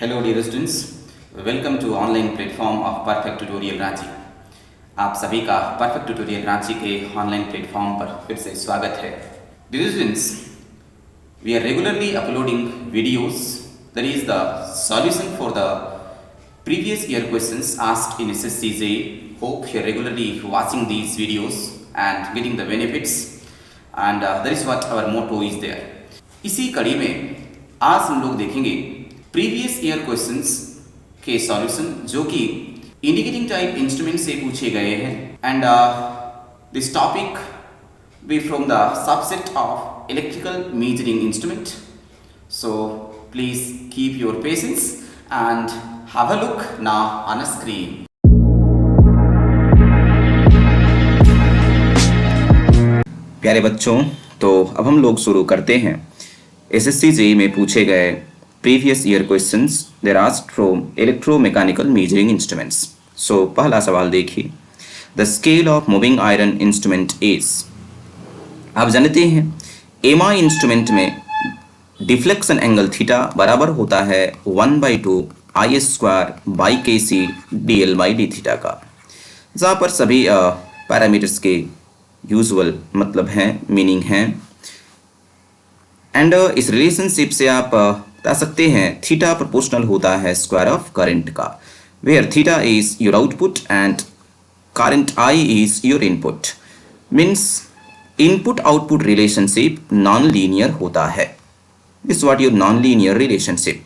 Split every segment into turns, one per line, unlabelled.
Hello dear students, welcome to online platform of perfect tutorial Ranchi. आप सभी का perfect tutorial Ranchi के ऑनलाइन प्लेटफॉर्म पर फिर से स्वागत है। Dear students, we are regularly uploading videos that is the solution for the previous year questions asked in SSCJ. Hope you are regularly watching these videos and getting the benefits, and that is what our motto is there. इसी कड़ी में आज हम लोग देखेंगे previous year questions के solution जो कि इंडिकेटिंग टाइप इंस्ट्रूमेंट से पूछे गए हैं, and this topic be from the subset of electrical measuring instrument. So please keep your patience and have a look now on a screen. प्यारे बच्चों, तो अब हम लोग शुरू करते हैं एसएससी जेईई में पूछे गए previous year questions they're asked from electromechanical measuring instruments. So पहला सवाल देखिए, the scale of moving iron instrument is. आप जानते हैं एमआई इंस्ट्रूमेंट में डिफ्लेक्शन एंगल थीटा बराबर होता है 1/2 I² by KC DL by D theta का, जहाँ पर सभी पैरामीटर्स के यूजुअल मतलब हैं, मीनिंग हैं. एंड इस रिलेशनशिप से आप बता सकते हैं थीटा प्रोपोर्शनल होता है स्क्वायर ऑफ करंट का, where theta is your output and current I is your input. Means input output relationship non linear होता है. Is what your non linear relationship.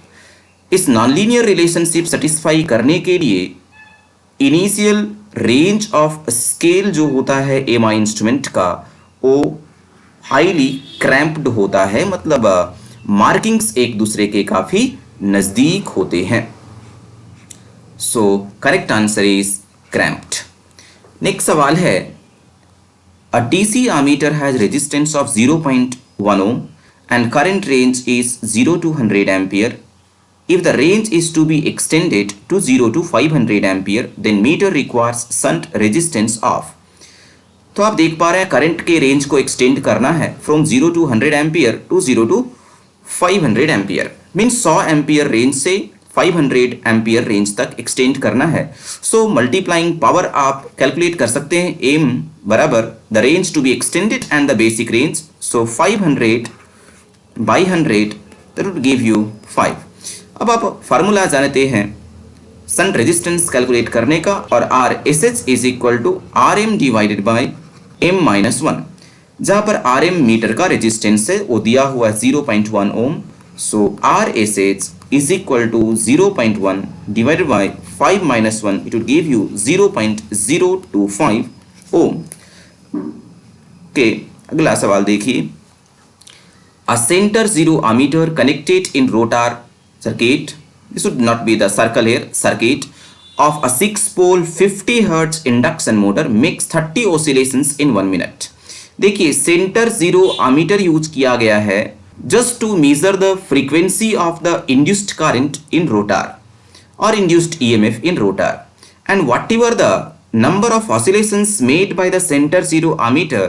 इस नॉन लीनियर रिलेशनशिप सेटिस्फाई करने के लिए initial range of scale जो होता है MI instrument का वो हाईली क्रैम्प्ड होता है, मतलब मार्किंग्स एक दूसरे के काफी नजदीक होते हैं. So correct answer is cramped. Next सवाल है, a DC ammeter has resistance of 0.1 ohm and current range is 0 to 100 ampere. If the range is to be extended to 0 to 500 ampere, then meter requires shunt resistance of. तो आप देख पा रहे हैं current के range को extend करना है from 0 to 100 ampere to 0 to 500 ampere. Means 100 ampere range से 500 एम्पियर रेंज तक एक्सटेंड करना है. सो मल्टीप्लाइंग पावर आप कैलकुलेट कर सकते हैं. एम बराबर the range to be extended and the basic range. So 500 by 100 that would give you 5. अब आप फार्मूला जानते हैं शंट रेजिस्टेंस कैलकुलेट करने का, और R S H is equal to R M divided by M minus 1, जहाँ पर R M meter का रेजिस्टेंस है वो दिया हुआ है 0.1 ohm. So R S H is equal to 0.1 divided by 5 minus 1, it would give you 0.025 ohm. के अगला सवाल देखिए, a center zero ammeter connected in rotor circuit, this would not be the circle here, circuit of a 6-pole 50 Hz induction motor makes 30 oscillations in 1 minute. देखिए centre zero ammeter use किया गया है just to measure the frequency of the induced current in rotor or induced EMF in rotor, and whatever the number of oscillations made by the center zero ammeter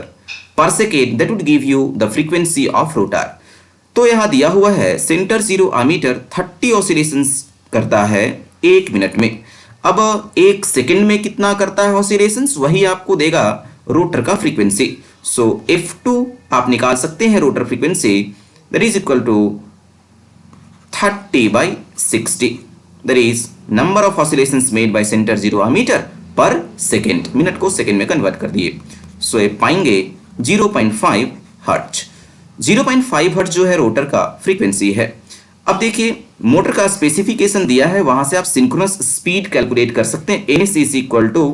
per second, that would give you the frequency of rotor. तो यहाँ दिया हुआ है centre zero ammeter 30 oscillations करता है 1 minute में. अब 1 second में कितना करता है ऑसिलेशंस, वही आपको देगा रोटर का फ्रीक्वेंसी. सो F2 आप निकाल सकते हैं rotor frequency, that is equal to 30/60, that is number of oscillations made by centre zero ammeter per second. Minute को सेकेंड में कन्वर्ट कर दिए. सो ये पाएंगे 0.5 हर्ट्ज. 0.5 हर्ट्ज जो है रोटर का फ्रीक्वेंसी है. अब देखिए मोटर का स्पेसिफिकेशन दिया है, वहां से आप सिंक्रोनस स्पीड कैलकुलेट कर सकते हैं. S is equal to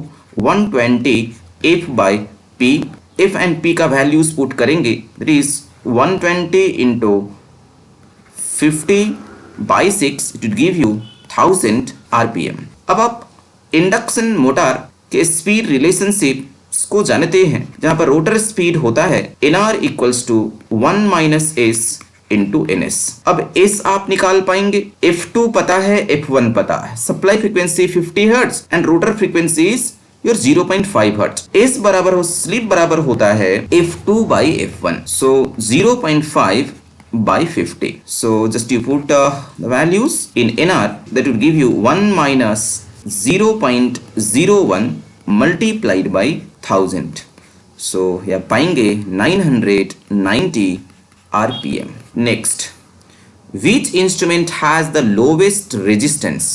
120 F/P. F and P का वैल्यूज पुट करेंगे, that is 120 into 50/6, it will give you 1000 RPM. अब आप इंडक्शन मोटर के स्पीड रिलेशनशिप को जानते हैं, जहां पर रोटर स्पीड होता है NR equals to 1 minus S into NS. अब S आप निकाल पाएंगे, F2 पता है, F1 पता है. Supply frequency 50 hertz and rotor frequency is your 0.5 hertz. S बराबर हो स्लिप बराबर होता है F2 by F1. So 0.5 by 50. So just you put the values in NR, that would give you 1 minus 0.01 multiplied by 1000. So यहाँ पाएंगे 990 RPM. Next, which instrument has the lowest resistance?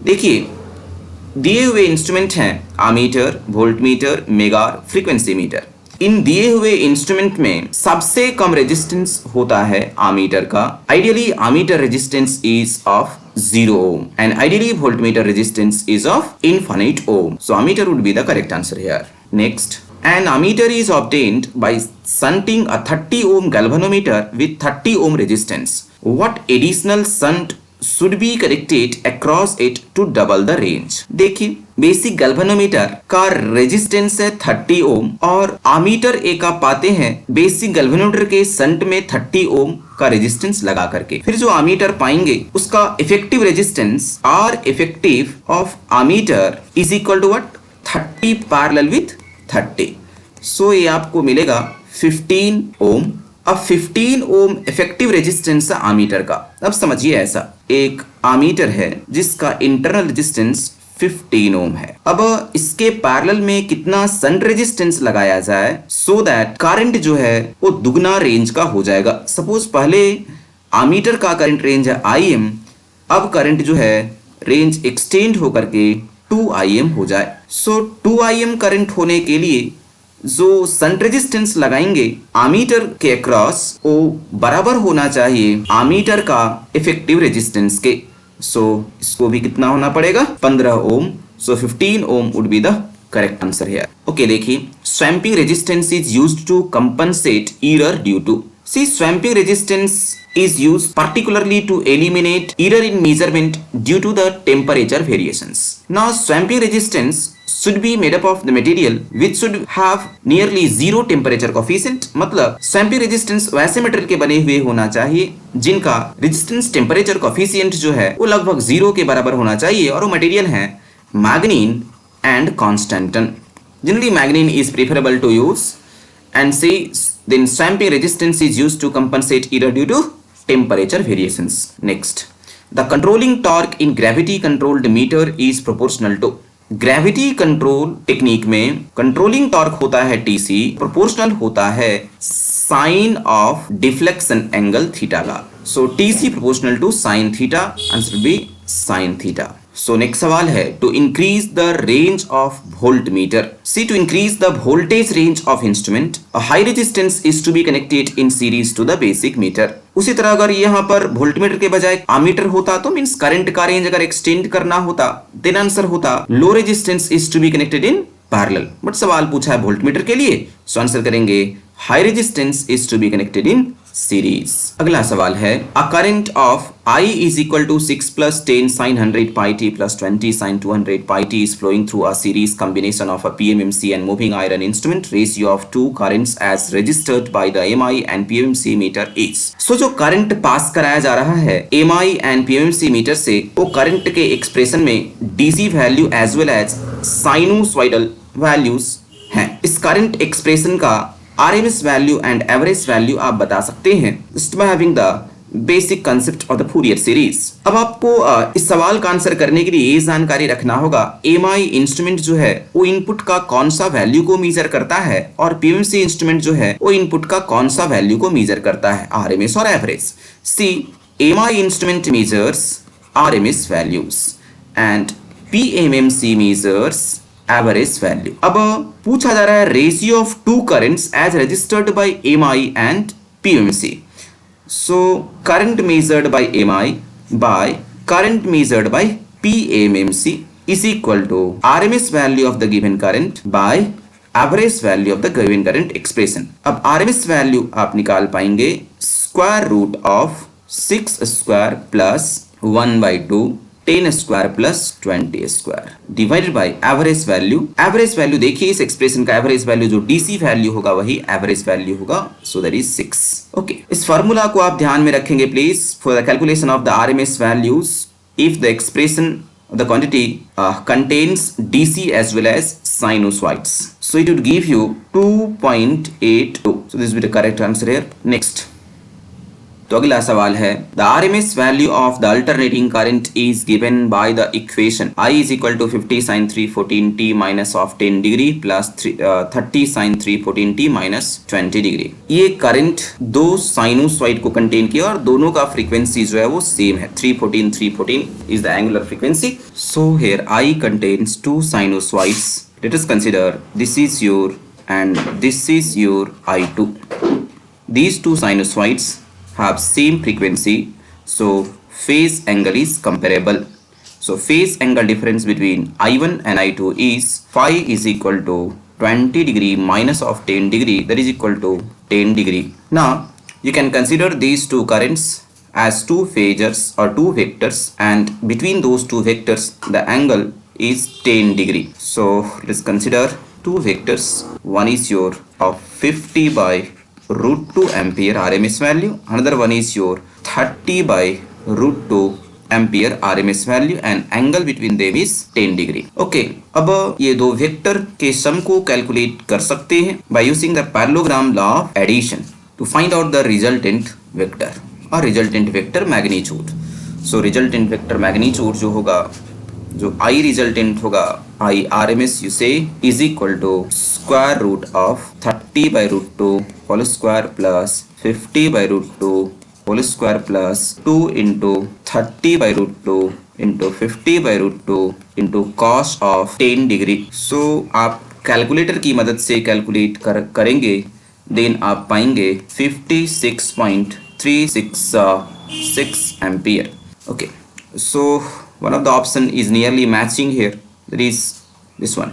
देखिए दिए हुए इंस्ट्रूमेंट हैं ammeter, voltmeter, मेगार, frequency meter. इन दिए हुए instrument में सबसे कम रेजिस्टेंस होता है आमीटर का। Ideally ammeter resistance is of 0 ohm and ideally voltmeter resistance is of infinite ohm. So ammeter would be the correct answer here. Next, an ammeter is obtained by shunting a 30 ohm galvanometer with 30 ohm resistance. What additional shunt should be connected across it to double the range? देखिए basic galvanometer का resistance है 30 ओम और ammeter ए का पाते हैं basic galvanometer के shunt में 30 ओम का रेजिस्टेंस लगा करके। फिर जो आमीटर पाएंगे उसका effective resistance R effective of ammeter is equal to what 30 parallel with 30। So ये आपको मिलेगा 15 ओम। अब 15 ओम इफेक्टिव रेजिस्टेंस है आमीटर का। अब समझिए ऐसा एक आमीटर है जिसका इंटरनल रेजिस्टेंस 15 ओम है। अब इसके पैरेलल में कितना शंट रेजिस्टेंस लगाया जाए सो दैट करंट जो है वो दुगना रेंज का हो जाएगा। सपोज पहले आमीटर का करंट रेंज है IM, अब करंट जो है रेंज एक्सटेंड होकर के 2IM हो जाए। सो 2IM करंट होने के लिए जो शंट रेजिस्टेंस लगाएंगे आमीटर के अक्रॉस वो बराबर होना चाहिए आमीटर का इफेक्टिव रेजिस्टेंस के। सो इसको भी कितना होना पड़ेगा 15 ohm. So 15 ohm would be the correct answer here. Okay देखिए swamping resistance is used to compensate error due to. See, swamping resistance is used particularly to eliminate error in measurement due to the temperature variations. Now, swamping resistance should be made up of the material which should have nearly zero temperature coefficient. मतलब swamping resistance वैसे material के बने हुए होना चाहिए जिनका resistance temperature coefficient जो है वो लगभग 0 के बराबर होना चाहिए और वो मटेरियल है manganin and constantan. Generally, manganin is preferable to use and say then swamping resistance is used to compensate error due to temperature variations. Next, the controlling torque in gravity controlled meter is proportional to। Gravity control technique में controlling torque होता है TC, proportional होता है sine of deflection angle theta का। So TC proportional to sine theta, answer B sine theta. So next सवाल है to increase the range of volt meter. See to increase the voltage range of instrument a high resistance is to be connected in series to the basic meter. उसी तरह अगर यहाँ पर volt meter के बजाय ammeter होता तो means current का रेंज अगर एक्सटेंड करना होता देन आंसर होता low resistance is to be connected in parallel. But सवाल पूछा है वोल्ट मीटर के लिए, सो आंसर करेंगे high resistance is to be connected in series. अगला सवाल है a current of I is equal to 6 plus 10 sin 100 pi t plus 20 sin 200 pi t is flowing through a series combination of a PMMC and moving iron instrument. Ratio of two currents as registered by the MI and PMMC meter is। So जो current pass कराया जा रहा है MI and PMMC meter से वो current के expression में DC value as well as sinusoidal values हैं। इस करंट एक्सप्रेशन का RMS value and average value आप बता सकते हैं just by having the basic concept of the Fourier series. अब आपको इस सवाल का आंसर करने के लिए ये जानकारी रखना होगा MI इंस्ट्रूमेंट जो है वो इनपुट का कौन सा वैल्यू को मेजर करता है और PMMC इंस्ट्रूमेंट जो है वो इनपुट का कौन सा वैल्यू को मेजर करता है RMS और average. See MI instrument measures RMS values and PMMC measures average value. अब पूछा जा रहा है ratio of two currents as registered by MI and PMMC। So current measured by MI by current measured by PMMC is equal to RMS value of the given current by average value of the given current expression। अब RMS value आप निकाल पाएंगे square root of 6 square plus 1/2 10 square plus 20 square divided by average value. Average value देखिए इस expression का average value जो DC value होगा वही एवरेज वैल्यू होगा, सो दैट इज 6। ओके, इस फार्मूला को आप ध्यान में रखेंगे please for the calculation of the RMS values if the expression of the quantity contains DC as well as sinusoids, so it would give you 2.82। so this will be the correct answer here। Next, तो अगला सवाल है the RMS value of the alternating current is given by the equation I is equal to 50 sin 314 t minus of 10 degree plus 30 sin 314 t minus 20 degree. ये current दो sinusoid को contain किया और दोनों का फ्रीक्वेंसी जो है वो सेम है। 314 is the angular frequency. So here I contains two sinusoids. Let us consider this is your and this is your I2. These two sinusoids have same frequency, so phase angle is comparable. So phase angle difference between I1 and I2 is phi is equal to 20 degree minus of 10 degree, that is equal to 10 degree. Now you can consider these two currents as two phasors or two vectors, and between those two vectors the angle is 10 degree. So let's consider two vectors. One is your of 50 by root 2 ampere RMS value, another one is your 30 by root 2 ampere RMS value, and angle between them is 10 degree. Okay, अब ये दो vector के सम को calculate कर सकते हैं by using the parallelogram law of addition to find out the resultant vector or resultant vector magnitude. So resultant vector magnitude जो होगा, जो I resultant होगा, I RMS you say is equal to square root of 30 by root 2 whole square plus 50 by root 2 whole square plus 2 into 30 by root 2 into 50 by root 2 into cos of 10 degree. So आप calculator की मदद से calculate करेंगे, then आप पाएंगे 56.366 ampere. Okay, so one of the option is nearly matching here, that is this one.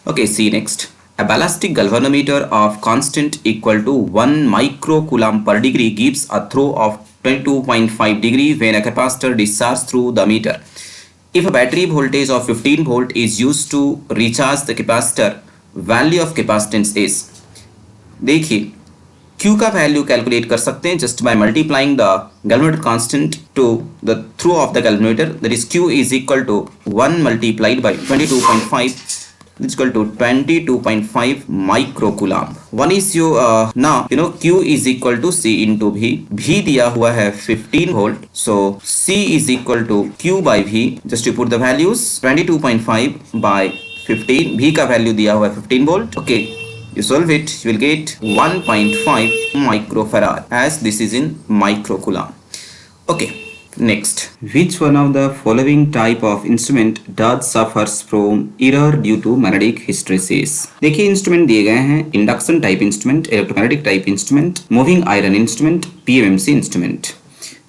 Okay, see next. A ballistic galvanometer of constant equal to 1 microcoulomb per degree gives a throw of 22.5 degree when a capacitor discharges through the meter. If a battery voltage of 15 volt is used to recharge the capacitor, value of capacitance is. देखिए Q का value calculate कर सकते हैं just by multiplying the galvanometer constant to the throw of the galvanometer, that is Q is equal to 1 multiplied by 22.5, is equal to 22.5 microcoulomb. One is you now you know Q is equal to C into V. V दिया हुआ है 15 volt, so C is equal to Q by V. Just to put the values 22.5 by 15. V का value दिया हुआ है 15 volt. Okay, you solve it, you will get 1.5 microfarad as this is in microcoulomb. Okay, next, which one of the following type of instrument does suffers from error due to magnetic hysteresis? देखिए instrument दिए गए हैं, induction type instrument, electromagnetic type instrument, moving iron instrument, PMMC instrument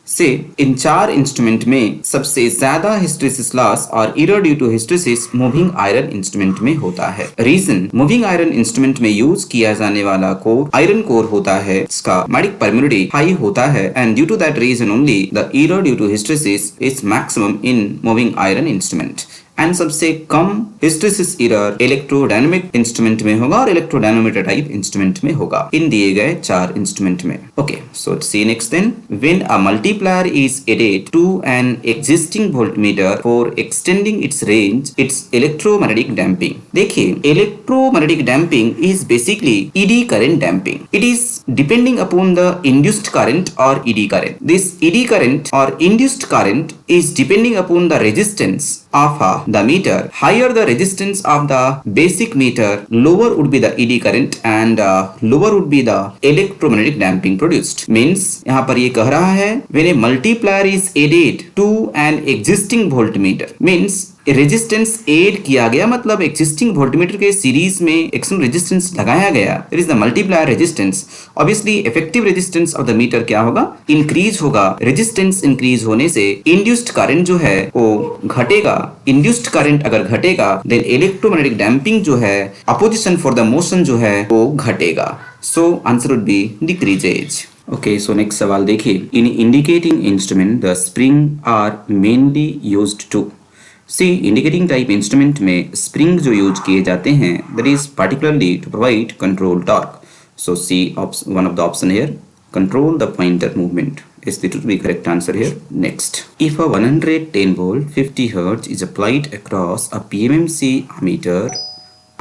से इन चार instrument में सबसे ज्यादा हिस्टेरेसिस लॉस और error due to hysteresis moving iron instrument में होता है। रीजन, मूविंग आयरन इंस्ट्रूमेंट में यूज किया जाने वाला कोर आयरन कोर होता है, इसका मैग्नेटिक परमिटिविटी हाई होता है, and due to that reason only the error due to hysteresis is maximum in moving iron instrument. And सबसे कम हिस्टेरेसिस एरर इलेक्ट्रोडायनामिक इंस्ट्रूमेंट में होगा और इलेक्ट्रोडायनामोमीटर टाइप इंस्ट्रूमेंट में होगा इन दिए गए चार इंस्ट्रूमेंट में। Okay, so see next then, when a multiplier is added to an existing voltmeter for extending its range, its electromagnetic damping. देखिए electromagnetic damping is basically eddy current damping. It is depending upon the induced current और eddy current. This eddy current और induced current is depending upon the resistance of the meter. Higher the resistance of the basic meter, lower would be the ED current and lower would be the electromagnetic damping produced. Means यहाँ पर ये कह रहा है when a multiplier is added to an existing voltmeter, means resistance add किया गया, मतलब existing voltmeter के सीरीज में एक्सटर्नल रेजिस्टेंस लगाया गया, it is the multiplier resistance. Obviously effective resistance of the meter क्या होगा, इंक्रीज होगा। रेजिस्टेंस इंक्रीज होने से इंड्यूस्ड करंट जो है वो घटेगा। इंड्यूस्ड करंट अगर घटेगा देन इलेक्ट्रोमैग्नेटिक डैम्पिंग जो है, अपोजिशन फॉर द मोशन जो है वो घटेगा। So answer would be decreases. Okay, so next सवाल देखिए, in indicating instrument the spring are mainly used to. See indicating type instrument में स्प्रिंग जो यूज किए जाते हैं, that is particularly to provide control torque. So see one of the option here, control the pointer movement is the to be correct answer here. Next, if a 110 volt 50 hertz is applied across a PMMC ammeter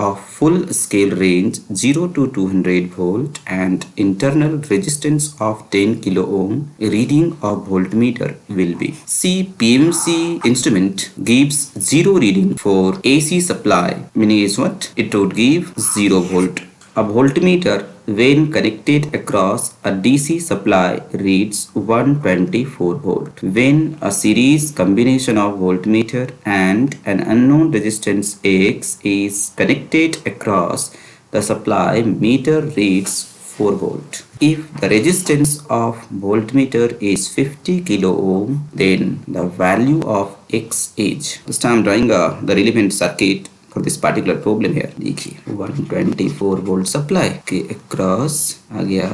of full scale range 0 to 200 volt and internal resistance of 10 kilo ohm, reading of voltmeter will be. See, PMC instrument gives 0 reading for AC supply, meaning is what? It would give 0 volt. A voltmeter when connected across a DC supply reads 124 volt. When a series combination of voltmeter and an unknown resistance X is connected across the supply, meter reads 4 volt. If the resistance of voltmeter is 50 kilo ohm, then the value of X is. This time I'm drawing the relevant circuit for this particular problem here. देखिए 124 volt supply के across आ गया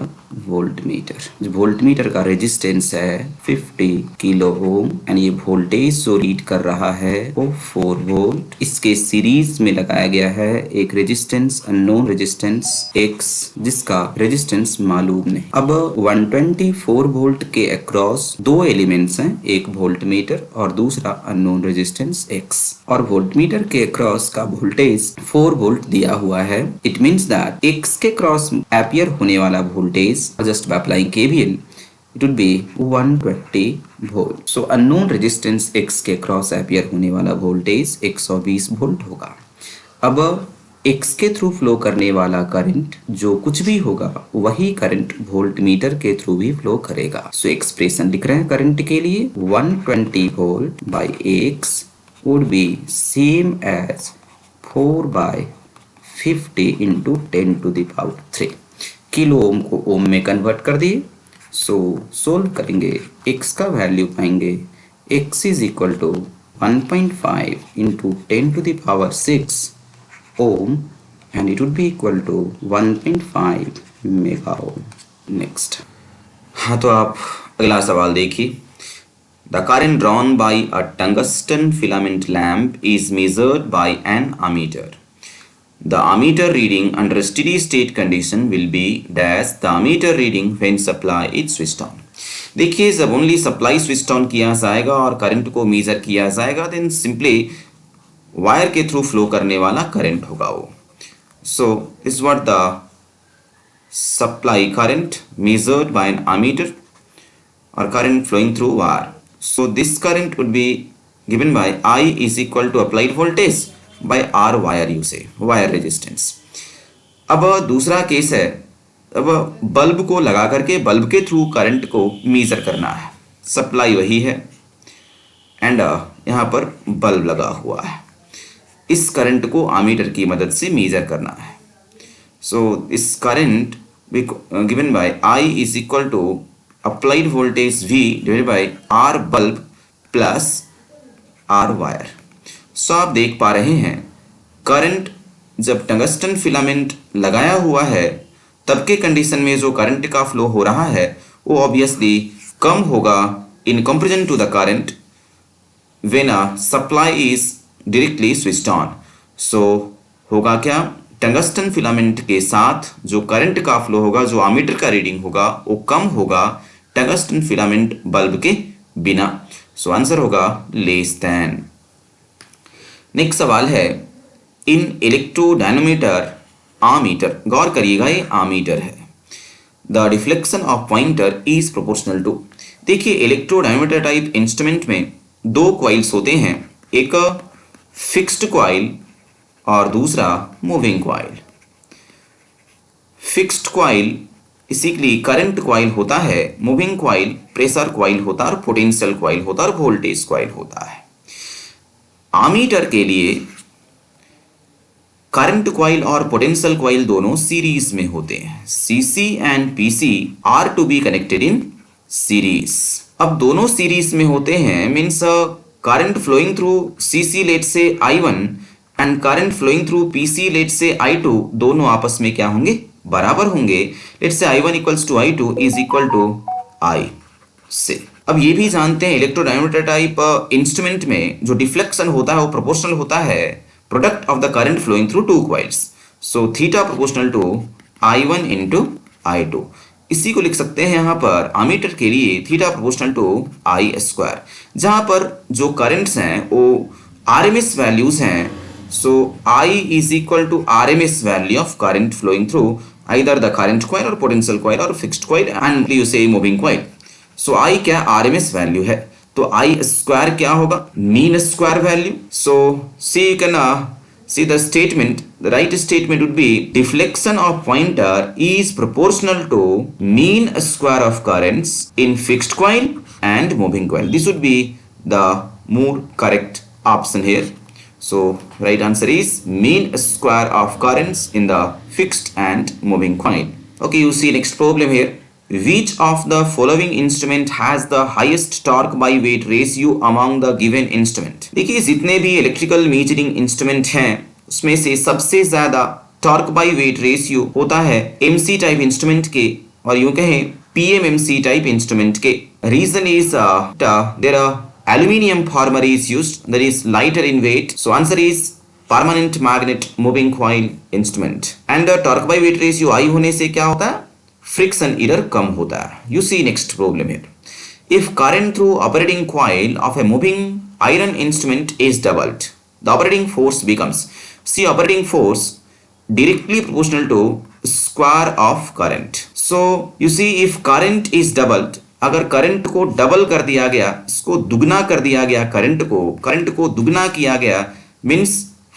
voltmeter. जो voltmeter का resistance है 50 kilo ohm and ये voltage जो read कर रहा है वो 4 वोल्ट. इसके सीरीज में लगाया गया है एक रेजिस्टेंस, अननोन रेजिस्टेंस X, जिसका रेजिस्टेंस मालूम नहीं. अब 124 वोल्ट के अक्रॉस दो एलिमेंट्स हैं, एक वोल्टमीटर और दूसरा अननोन रेजिस्टेंस X, और वोल्टमीटर के अक्रॉस का वोल्टेज 4 वोल्ट दिया हुआ है. इट मींस दैट X के क्रॉस एपियर होने वाला voltage just by applying KVL it would be 120 volt. So unknown resistance X के क्रॉस एपियर होने वाला वोल्टेज 120 वोल्ट होगा. अब X के थ्रू फ्लो करने वाला करंट जो कुछ भी होगा वही करंट वोल्टमीटर के थ्रू भी फ्लो करेगा. सो एक्सप्रेशन लिख रहे हैं करंट के लिए 120 volt by X would be same as 4 by 50 into 10 to the power 3. Kilo ohm को ओम में कन्वर्ट कर दिए. सो सोल्व करेंगे, X का वैल्यू पाएंगे X is equal to 1.5 into 10 to the power 6 ohm and it would be equal to 1.5 mega ohm. Next. हाँ, तो आप अगला सवाल देखिए. The current drawn by a tungsten filament lamp is measured by an ammeter. The ammeter reading under steady state condition will be dash the ammeter reading when supply is switched on. देखिए, जब only supply switch on किया जाएगा और current को measure किया जाएगा, then simply wire के through flow करने वाला करंट होगा वो. So is what the supply current measured by an ammeter or current flowing through wire. So this current would be given by I is equal to applied voltage by R wire usage, wire resistance. अब दूसरा case है, अब bulb को लगा करके bulb के through current को major करना है. सप्लाई वही है एंड यहाँ पर बल्ब लगा हुआ है. इस करंट को आमीटर की मदद से मेजर करना है. सो इस current given by I is equal to applied voltage V divided by R bulb plus R wire. सो आप देख पा रहे हैं करंट जब टंगस्टन फिलामेंट लगाया हुआ है तब के कंडीशन में जो करंट का फ्लो हो रहा है वो ऑब्वियसली कम होगा in comparison to the current when a supply is directly switched on. So होगा क्या, टंगस्टन फिलामेंट के साथ जो करंट का फ्लो होगा, जो आमीटर का रीडिंग होगा वो कम होगा टंगस्टन फिलामेंट बल्ब के बिना. सो आंसर होगा लेस देन. नेक्स्ट सवाल है इन इलेक्ट्रोडायनोमीटर आमीटर. गौर करिएगा, ये आमीटर है. The deflection of pointer is proportional to. देखिए, इलेक्ट्रोडायनोमीटर टाइप इंस्ट्रूमेंट में दो कॉइल्स होते हैं, एक फिक्स्ड कॉइल और दूसरा मूविंग कॉइल. फिक्स्ड कॉइल इसीलिए करंट कॉइल होता है, मूविंग कॉइल प्रेशर कॉइल होता है और पोटेंशियल कॉइल होता है और वोल्टेज कॉइल होता है. आमीटर के लिए करंट कॉइल और पोटेंशियल कॉइल दोनों सीरीज में होते हैं. CC and PC are to be connected in series. अब दोनों सीरीज में होते हैं means current flowing through CC let say I1 and current flowing through PC let say I2 दोनों आपस में क्या होंगे, बराबर होंगे. Let's say I1 equals to I2 is equal to I say. अब ये भी जानते हैं इलेक्ट्रोडायनोमीटर टाइप इंस्ट्रूमेंट में जो डिफ्लेक्शन होता है वो प्रोपोर्शनल होता है product of the current flowing through two coils. So theta proportional to I1 into I2. इसी को लिख सकते हैं यहाँ पर आमीटर के लिए theta proportional to I square, जहाँ पर जो करंट्स हैं वो RMS वैल्यूज हैं So I is equal to RMS value of current flowing through either the current coil or potential coil or fixed coil and you say moving coil. So I क्या RMS value है, तो I square क्या होगा, mean square value. So see you can see the statement. The right statement would be deflection of pointer is proportional to mean square of currents in fixed coil and moving coil. This would be the more correct option here. So right answer is mean square of currents in the fixed and moving coil. Okay, you see next problem here. Which of the following instrument has the highest torque by weight ratio among the given instrument? देखिए जितने भी electrical measuring instrument हैं उसमें से सबसे ज्यादा torque by weight ratio होता है एमसी टाइप इंस्ट्रूमेंट के और यूं कहें पीएमएमसी टाइप इंस्ट्रूमेंट के. Reason is there aluminium former is used, that is lighter in weight. So answer is permanent magnet moving coil instrument. And the torque by weight ratio I होने से क्या होता है, फ्रिक्शन एरर कम होता है. You see next problem here. If current through operating coil of a moving iron instrument is doubled, the operating force becomes, see operating force directly proportional to square of current. So you see if current is doubled, अगर current को double कर दिया गया, इसको दुगना कर दिया गया, करंट को दुगना किया गया, मीन्स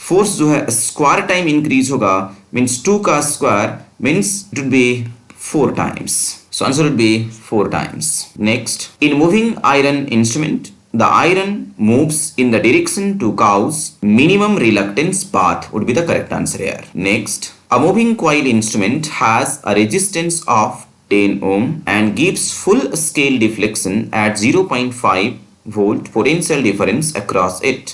फोर्स जो है स्क्वायर टाइम इंक्रीज होगा, मीन्स 2 का square means it would B 4 times. So answer would be 4 times. Next, in moving iron instrument, the iron moves in the direction to cause minimum reluctance path would be the correct answer here. Next, a moving coil instrument has a resistance of 10 ohm and gives full scale deflection at 0.5 volt potential difference across it.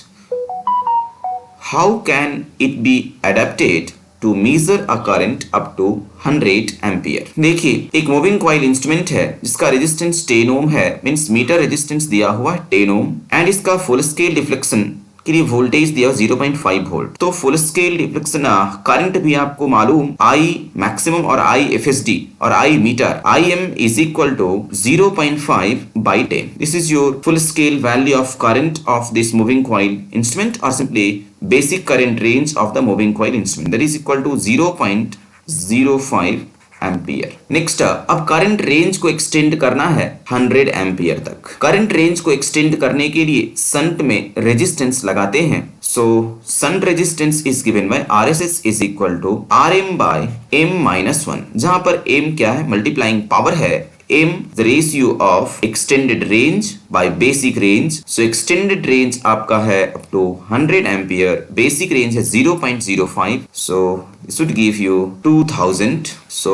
How can it be adapted to measure a current up to 100 ampere? देखिए एक moving coil instrument है जिसका resistance 10 ओम है, means metre resistance दिया हुआ 10 ohm and इसका full scale deflection के लिए वोल्टेज दिया 0.5 वोल्ट. तो फुल स्केल डिफ्लेक्शन करंट भी आपको मालूम I मैक्सिमम और I FSD और I meter IM is equal to 0.5 by 10. This is your full scale value of current of this moving coil instrument or simply basic current range of the moving coil instrument, that is equal to 0.05 ampere. Next, अब current range को extend करना है 100 ampere तक. Current range को extend करने के लिए shunt में रेजिस्टेंस लगाते हैं. So shunt resistance is given by RSS is equal to RM by M-1, जहां पर M क्या है, मल्टीप्लाइंग पावर है, M the ratio of extended range by basic range. So extended range आपका है up to 100 ampere, basic range है 0.05. So this would give you 2000. So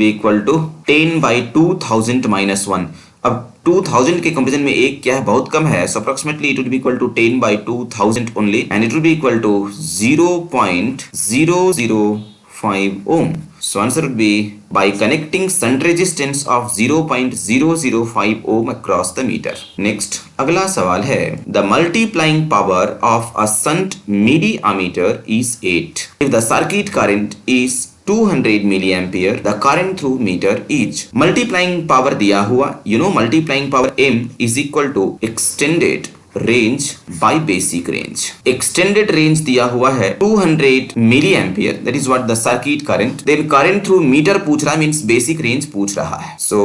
be equal to 10 by 2000 minus 1. अब 2000 के comparison में एक क्या है, बहुत कम है. So approximately it would be equal to 10 by 2000 only and it would be equal to 0.005 ohm. So answer would be by connecting shunt resistance of 0.005 ohm across the meter. Next, अगला सवाल है, the multiplying power of a shunt MIDI ammeter is 8. If the circuit current is 200 milliampere, the current through meter is. Multiplying power दिया हुआ, you know multiplying power M is equal to extended range by basic range. Extended range दिया हुआ है 200 milliampere, that is what the circuit current. Then current through meter पूछ रहा है, means basic range पूछ रहा है. So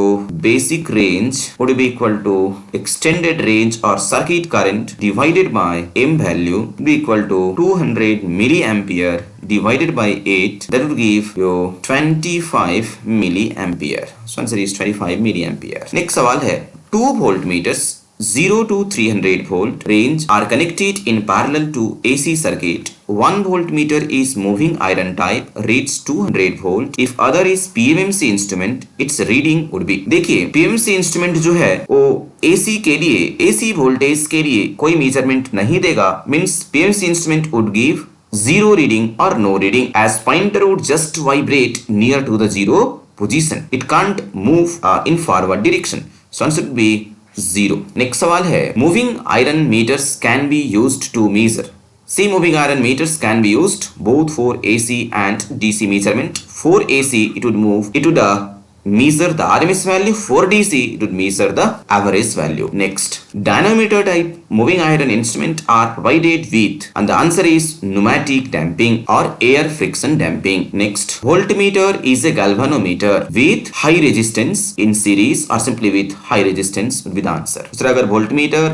basic range would be equal to extended range or circuit current divided by M value be equal to 200 milliampere divided by 8, that would give you 25 milliampere. So answer is 25 milliampere. Next सवाल है, 2 voltmeters 0 to 300 volt range are connected in parallel to AC circuit. 1 voltmeter is moving iron type, reads 200 volt. If other is PMMC instrument, its reading would be. देखिए PMMC instrument जो है वो AC के लिए, AC voltage के लिए कोई measurement नहीं देगा, means PMMC instrument would give zero reading or no reading as pointer would just vibrate near to the zero position. It can't move in forward direction. So answer would be 0. Next सवाल है, moving iron meters can be used to measure. See, moving iron meters can be used both for AC and DC measurement. For AC, it would measure the RMS value. For DC, it would measure the average value. Next, dynamometer type moving iron instrument are provided with, and the answer is pneumatic damping or air friction damping. Next, voltmeter is a galvanometer with high resistance in series or simply with high resistance would be the answer. दूसरा अगर voltmeter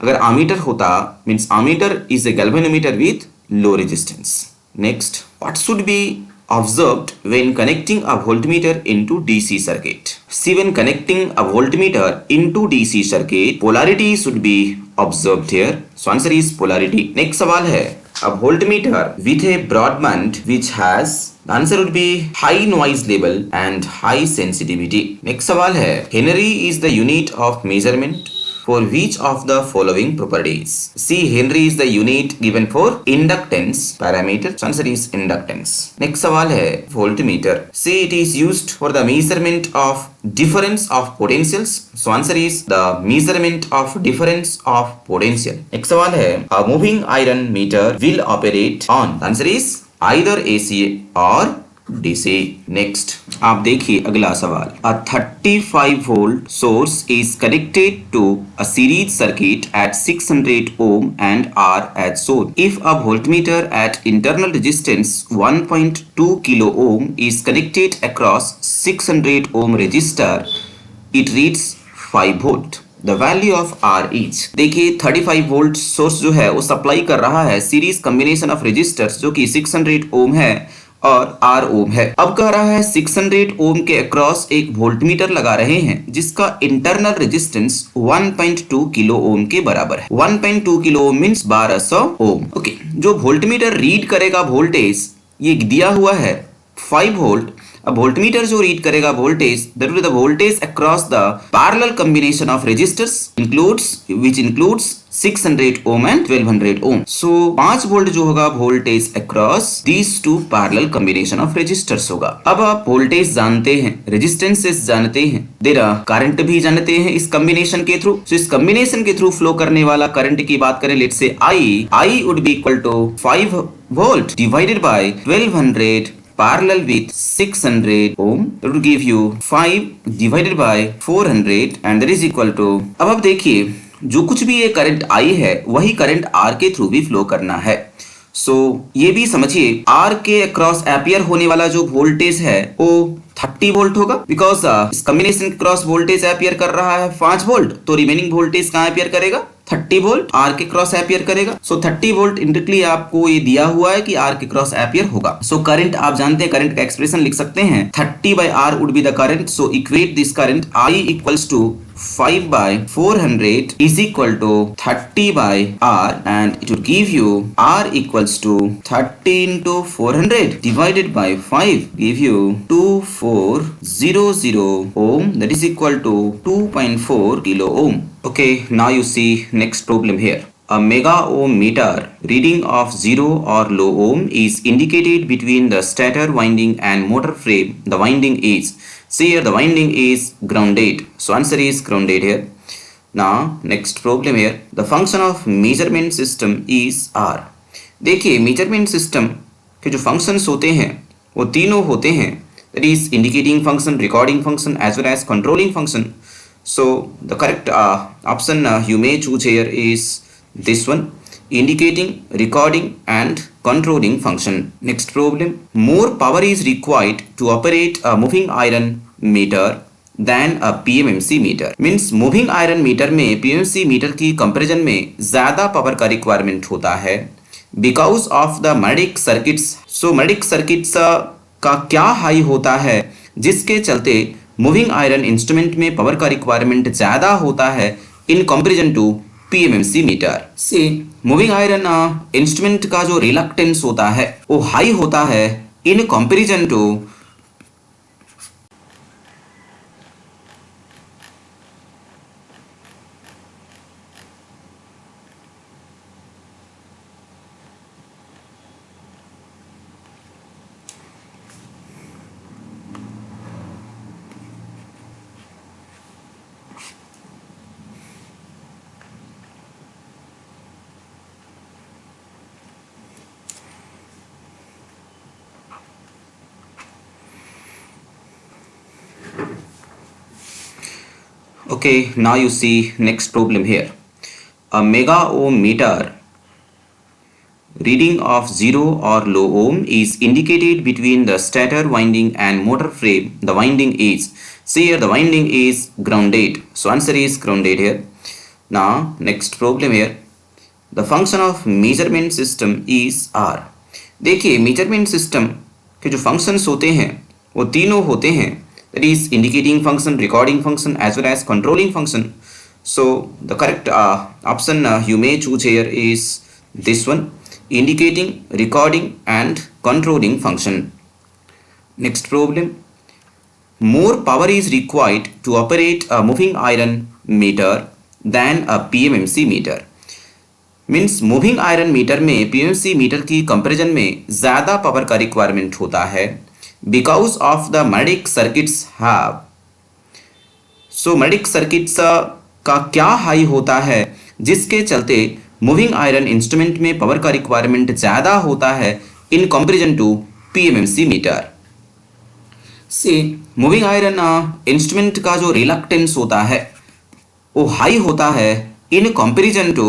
अगर ammeter होता means ammeter is a galvanometer with low resistance. Next, what should be observed when connecting a voltmeter into DC circuit? See, when connecting a voltmeter into DC circuit, polarity should be observed here. So answer is polarity. Next सवाल है, a voltmeter with a broadband which has, the answer would be high noise level and high sensitivity. Next सवाल है, Henry is the unit of measurement for which of the following properties? See, Henry is the unit given for inductance parameter. So answer is inductance. Next सवाल है voltmeter. See, it is used for the measurement of difference of potentials. So answer is the measurement of difference of potential. Next सवाल है, a moving iron meter will operate on. The answer is either AC or DC. Next आप देखिए अगला सवाल, a 35 volt source is connected to a series circuit at 600 ohm and R as shown. If a voltmeter at internal resistance 1.2 kilo ohm is connected across 600 ohm resistor, it reads 5 volt. The value of R is, देखिए 35 volt source जो है वो supply कर रहा है series combination of registers जो कि 600 ओम है और आर ओम है। अब कह रहा है 600 ओम के अक्रॉस एक वोल्टमीटर लगा रहे हैं जिसका इंटरनल रेजिस्टेंस 1.2 किलो ओम के बराबर है। 1.2 किलो ओम मींस 1200 ओम। ओके, जो वोल्टमीटर रीड करेगा वोल्टेज ये दिया हुआ है 5 वोल्ट। अब वोल्टमीटर जो रीड करेगा voltage, that will be the voltage across the parallel combination of resistors includes 600 ohm and 1200 ohm. So 5 volt जो होगा voltage across these two parallel combination of resistors होगा। अब आप वोल्टेज जानते हैं, रेजिस्टेंसेस जानते हैं, देर करंट भी जानते हैं इस कॉम्बिनेशन के थ्रू। सो इस कॉम्बिनेशन के थ्रू फ्लो करने वाला करंट की बात करें, let's say I would be equal to 5 volt divided by 1200 parallel with 600 ohm, that will give you 5 divided by 400 and that is equal to, अब आप देखिए जो कुछ भी ये करंट आई है वही करंट आर के थ्रू भी फ्लो करना है। सो ये भी समझिए आर के अक्रॉस एपियर होने वाला जो वोल्टेज है वो 30 वोल्ट होगा, बिकॉज इस कॉम्बिनेशन क्रॉस वोल्टेज एपियर कर रहा है 5 वोल्ट, तो रिमेनिंग वोल्टेज कहाँ एपियर करेगा 30 वोल्ट आर के क्रॉस एपियर करेगा। सो 30 वोल्ट इंडिरेक्टली आपको ये दिया हुआ है कि आर के क्रॉस एपियर होगा। सो करंट आप जानते हैं, करंट का एक्सप्रेशन लिख सकते हैं 30 by R would be the current. So equate this current, I equals to 5 by 400 is equal to 30 by R, and it would give you R equals to 30 into 400 divided by 5 give you 2400 ohm, that is equal to 2.4 kilo ohm. Okay, now you see next problem here. A mega ohm meter reading of 0 or low ohm is indicated between the stator winding and motor frame. The winding is, see here the winding is grounded. So answer is grounded here. Now next problem here. The function of measurement system is R. देखिए measurement system के जो functions होते हैं वो तीनों होते हैं, that is indicating function, recording function as well as controlling function. So the correct option you may choose here is this one, indicating, recording and controlling function. Next problem, more power is required to operate a moving iron meter than a PMMC meter. Means moving iron meter में PMMC meter की comparison में ज़्यादा power का requirement होता है because of the Mardic circuits. So Mardic circuits का क्या high होता है जिसके चलते मूविंग आयरन इंस्ट्रूमेंट में पावर का रिक्वायरमेंट ज़्यादा होता है in comparison to PMMC meter से। मूविंग आयरन इंस्ट्रूमेंट का जो रिलक्टेंस होता है वो हाई होता है in comparison to Okay, now you see next problem here. A mega ohm meter reading of 0 or low ohm is indicated between the stator winding and motor frame. The winding is, see here the winding is grounded. So answer is grounded here. Now next problem here. The function of measurement system is R. देखिए measurement system के जो functions होते हैं वो तीनों होते हैं. That is indicating function, recording function as well as controlling function. So the correct option you may choose here is this one, indicating, recording and controlling function. Next problem. More power is required to operate a moving iron meter than a PMMC meter. Means moving iron meter में PMC meter की comparison में ज़्यादा power का requirement होता है because of the magnetic circuits have. So magnetic circuits का क्या high होता है जिसके चलते मूविंग आयरन इंस्ट्रूमेंट में पावर का रिक्वायरमेंट ज़्यादा होता है in comparison to PMMC meter. से मूविंग आयरन इंस्ट्रूमेंट का जो रिलक्टेंस होता है वो हाई होता है in comparison to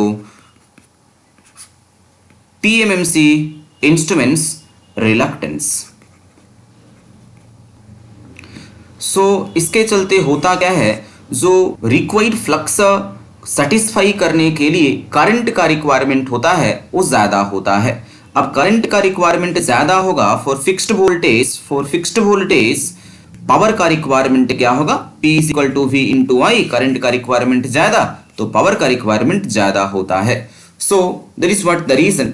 PMMC instruments reluctance. सो इसके चलते होता क्या है, जो रिक्वायर्ड फ्लक्स सेटिस्फाई करने के लिए करंट का रिक्वायरमेंट होता है वो ज़्यादा होता है. अब करंट का रिक्वायरमेंट ज़्यादा होगा फॉर फिक्स्ड वोल्टेज पावर का रिक्वायरमेंट क्या होगा, P is equal to V into I. Current का रिक्वायरमेंट ज़्यादा तो पावर का रिक्वायरमेंट ज़्यादा होता है. So that is what the reason.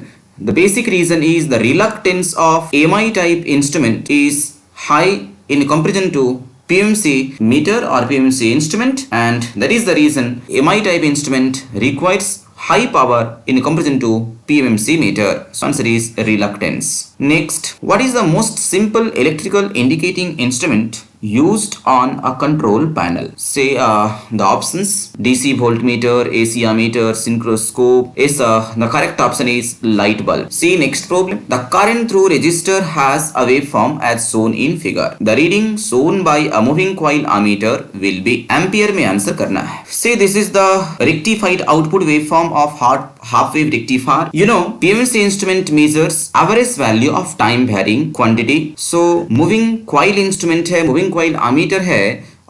The basic reason is the reluctance of AMI type instrument is high in comparison to PMC meter or PMC instrument, and that is the reason AMI type instrument requires high power in comparison to PMMC meter. So answer is reluctance. Next, what is the most simple electrical indicating instrument used on a control panel? Say the options: DC voltmeter, AC ammeter, synchronoscope. Is the correct option is light bulb. See next problem. The current through resistor has a waveform as shown in figure. The reading shown by a moving coil ammeter will be ampere में answer करना है. Say this is the rectified output waveform of half wave rectifier. You know PMC instrument measures average value of time varying quantity. So moving coil instrument है, moving coil ammeter है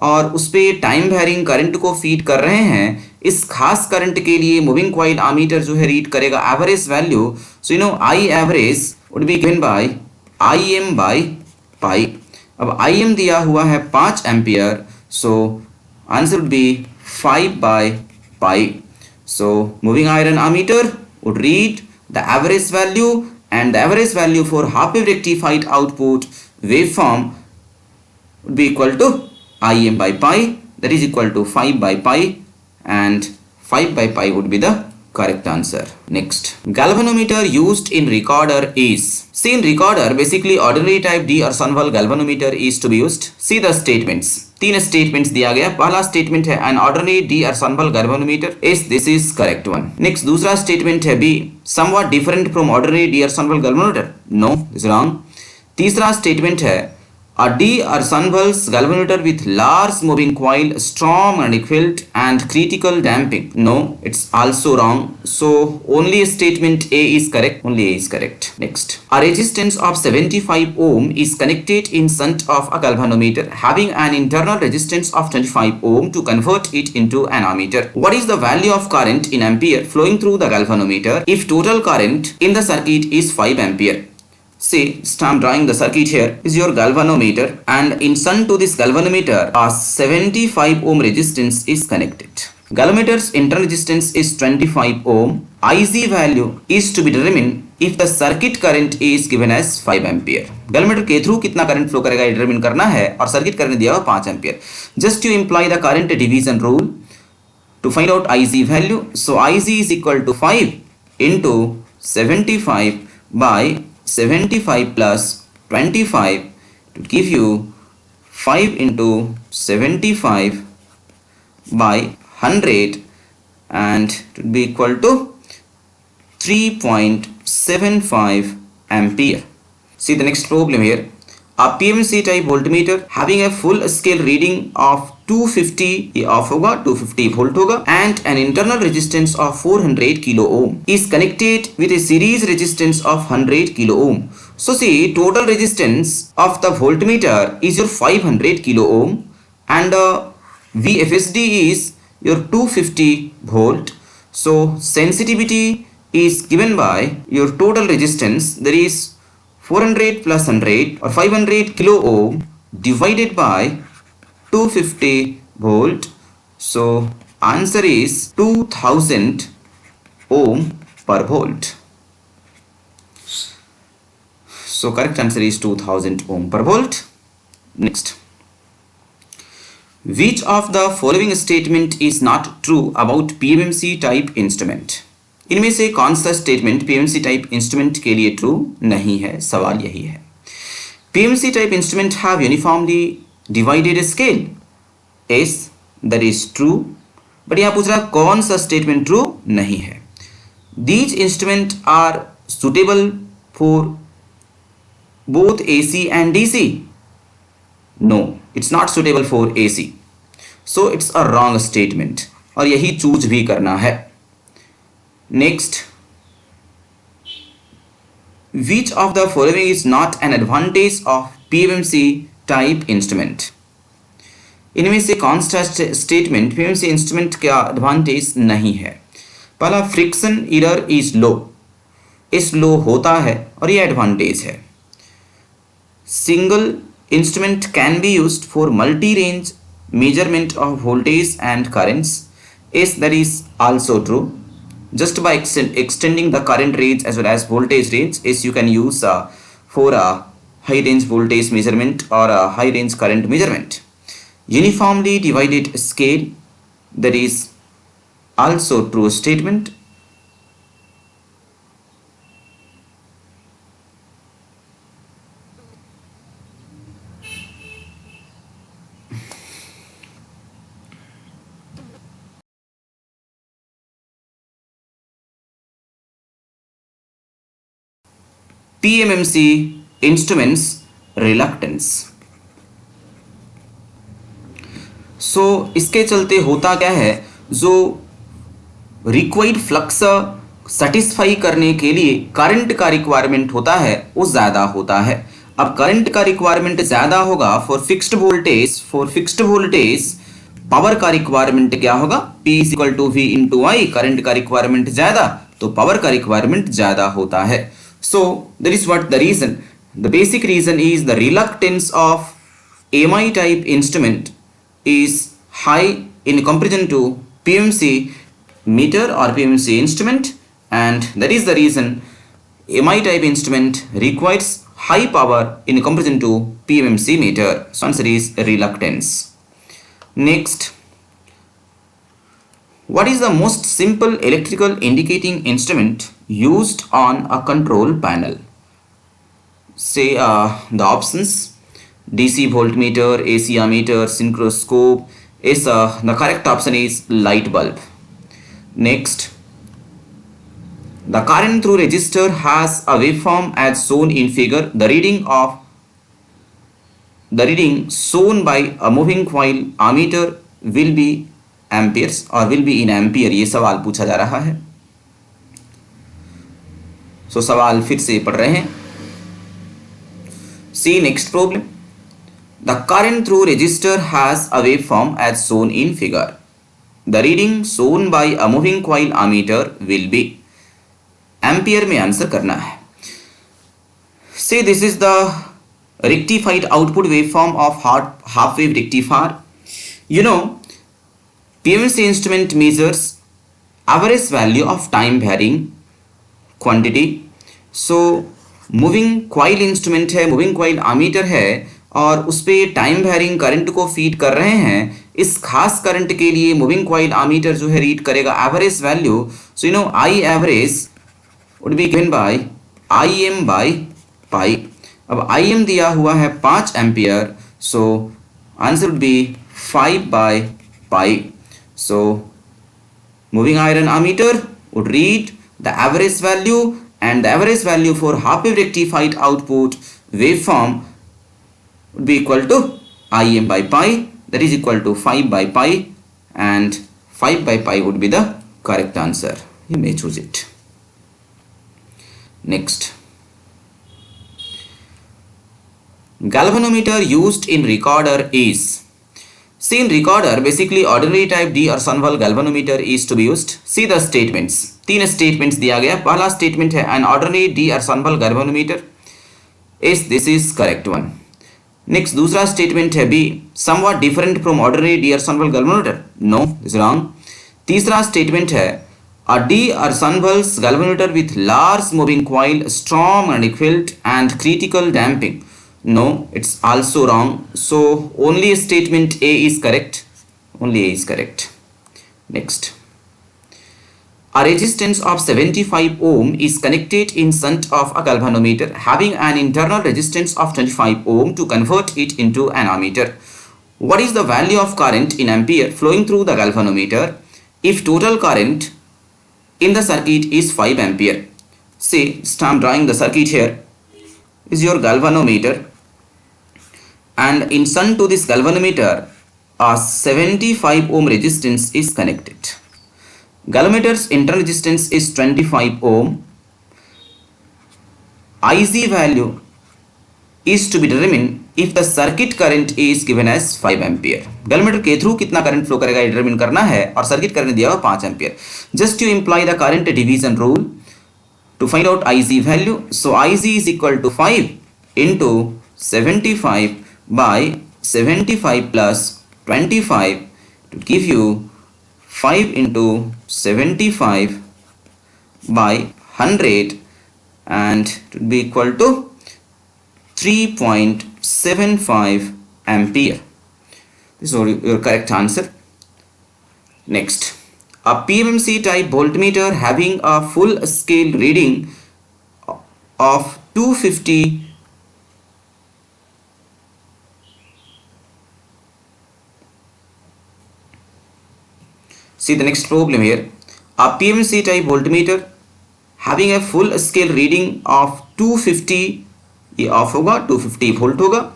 और उस पे time varying current को feed कर रहे हैं. इस खास करंट के लिए मूविंग कॉइल आमीटर जो है रीड करेगा average value. So you know I average would be given by I am by pi. अब आई एम दिया हुआ है 5 ampere, so answer would B 5 by pi. So moving iron ammeter would read the average value and the average value for half wave rectified output waveform would be equal to Im by pi, that is equal to 5 by pi, and 5 by pi would be the correct answer. Next, galvanometer used in recorder is. See in recorder basically ordinary type D or Sunwall galvanometer is to be used. See the statements. 3 statements दिया गया. पहला statement है an ordinary D or Sunwall galvanometer. Yes, this is correct one. Next, दूसरा statement है B somewhat different from ordinary D or Sunwall galvanometer. No, this is wrong. तीसरा statement है a D or Sunwall's galvanometer with large moving coil, strong magnetic field and critical damping. No, it's also wrong. So only statement A is correct. Only A is correct. Next, a resistance of 75 ohm is connected in shunt of a galvanometer having an internal resistance of 25 ohm to convert it into an ammeter. What is the value of current in ampere flowing through the galvanometer if total current in the circuit is 5 ampere? Say, I'm drawing the circuit here. Is your galvanometer, and in shunt to this galvanometer a 75 ohm resistance is connected. Galvanometer's internal resistance is 25 ohm. IC value is to be determined if the circuit current is given as 5 ampere. galvanometer के through कितना current flow करेगा determine करना है और circuit current दिया हुआ 5 ampere. Just you imply the current division rule to find out IC value. So IC is equal to 5 into 75 by 75 plus 25 to give you 5 into 75 by 100 and it would be equal to 3.75 ampere. See the next problem here. A PMC type voltmeter having a full scale reading of 250, ये of होगा, 250 volt होगा, and an internal resistance of 400 kilo ohm is connected with a series resistance of 100 kilo ohm. So see, total resistance of the voltmeter is your 500 kilo ohm and VFSD is your 250 volt. So sensitivity is given by your total resistance, that is 400 plus 100 or 500 kilo ohm divided by 250 volt. So answer is 2000 ohm per volt. So correct answer is 2000 ohm per volt. Next, which of the following statement is not true about PMMC type instrument? इनमें से कौन सा statement PMC type instrument के लिए true नहीं है? सवाल यही है। PMC type instrument have uniformly divided scale, yes, that is true, but यहां पूछ रहा कौन सा स्टेटमेंट ट्रू नहीं है। These instrument are suitable for both AC and DC, no, it's not suitable for AC, so it's a wrong statement और यही choose भी करना है। Next, which of the following is not an advantage of PMMC type instrument? इनमें से कौन सा statement PMMC instrument का एडवांटेज नहीं है? पहला, फ्रिक्शन एरर इज लो, इस लो होता है और ये एडवांटेज है। Single instrument can be used for multi range measurement of voltage and currents, इस that is also true. Just by extending the current range as well as voltage range, is you can use for a high range voltage measurement or a high range current measurement. Uniformly divided scale, that is also true statement. PMMC instruments reluctance. सो इसके चलते होता क्या है, जो required flux satisfy करने के लिए current का रिक्वायरमेंट होता है वो ज़्यादा होता है। अब करंट का रिक्वायरमेंट ज़्यादा होगा फॉर फिक्स्ड वोल्टेज, पावर का रिक्वायरमेंट क्या होगा, P is equal to V into I. Current का रिक्वायरमेंट ज़्यादा तो पावर का रिक्वायरमेंट ज़्यादा होता है। So that is what the reason. The basic reason is the reluctance of AMI type instrument is high in comparison to PMC meter or PMC instrument, and that is the reason AMI type instrument requires high power in comparison to PMC meter. So answer is reluctance. Next, what is the most simple electrical indicating instrument used on a control panel? Say the options: DC voltmeter, AC ammeter, synchronoscope. Is the correct option is light bulb. Next, the current through resistor has a waveform as shown in figure. The reading shown by a moving coil ammeter will be amperes or will be in ampere. ये सवाल पूछा जा रहा है। सो सवाल फिर से पढ़ रहे हैं। See next problem. The current through resistor has a waveform as shown in figure. The reading shown by a moving coil ammeter will be ampere में आंसर करना है। Say this is the rectified output waveform of half wave rectifier. You know, PMC instrument measures average value of time varying quantity. So moving coil instrument है, moving coil ammeter है और उस पर time varying current को feed कर रहे हैं। इस खास करंट के लिए मूविंग कॉइल आमीटर जो है रीड करेगा average value. So you know I average would be given by I am by pi. अब आई एम दिया हुआ है 5 ampere, so answer would B 5 by pi. So moving iron ammeter would read the average value, and the average value for half wave rectified output waveform would be equal to Im by pi, that is equal to 5 by pi, and 5 by pi would be the correct answer. You may choose it. Next, galvanometer used in recorder is. See, in recorder, basically ordinary type D or Sunwall galvanometer is to be used. See the statements. 3 statements दिया गया. पहला statement है an ordinary D or Sunwall galvanometer. Yes, this is correct one. Next, दूसरा statement है B, somewhat different from ordinary D or Sunwall galvanometer. No, this is wrong. तीसरा statement है a D or Sunwall's galvanometer with large moving coil, strong magnetic field and critical damping. No, it's also wrong. So only statement A is correct. Only A is correct. Next, a resistance of 75 ohm is connected in shunt of a galvanometer having an internal resistance of 25 ohm to convert it into an ammeter. What is the value of current in ampere flowing through the galvanometer if total current in the circuit is 5 ampere? See, I'm drawing the circuit here. Is your galvanometer, and in shunt to this galvanometer a 75 ohm resistance is connected. Galvanometer's internal resistance is 25 ohm. IC value is to be determined if the circuit current is given as 5 ampere. galvanometer के through कितना current flow करेगा determine करना है, और circuit current दिया हुआ 5 ampere. Just to imply the current division rule to find out IC value. So IC is equal to 5 into 75 by 75 plus 25 to give you 5 into 75 by 100, and it will be equal to 3.75 ampere. This is your correct answer. Next, a PMMC type voltmeter having a full scale reading of 250 See the next problem here. A PMMC type voltmeter having a full scale reading of 250, ये of होगा, 250 volt होगा,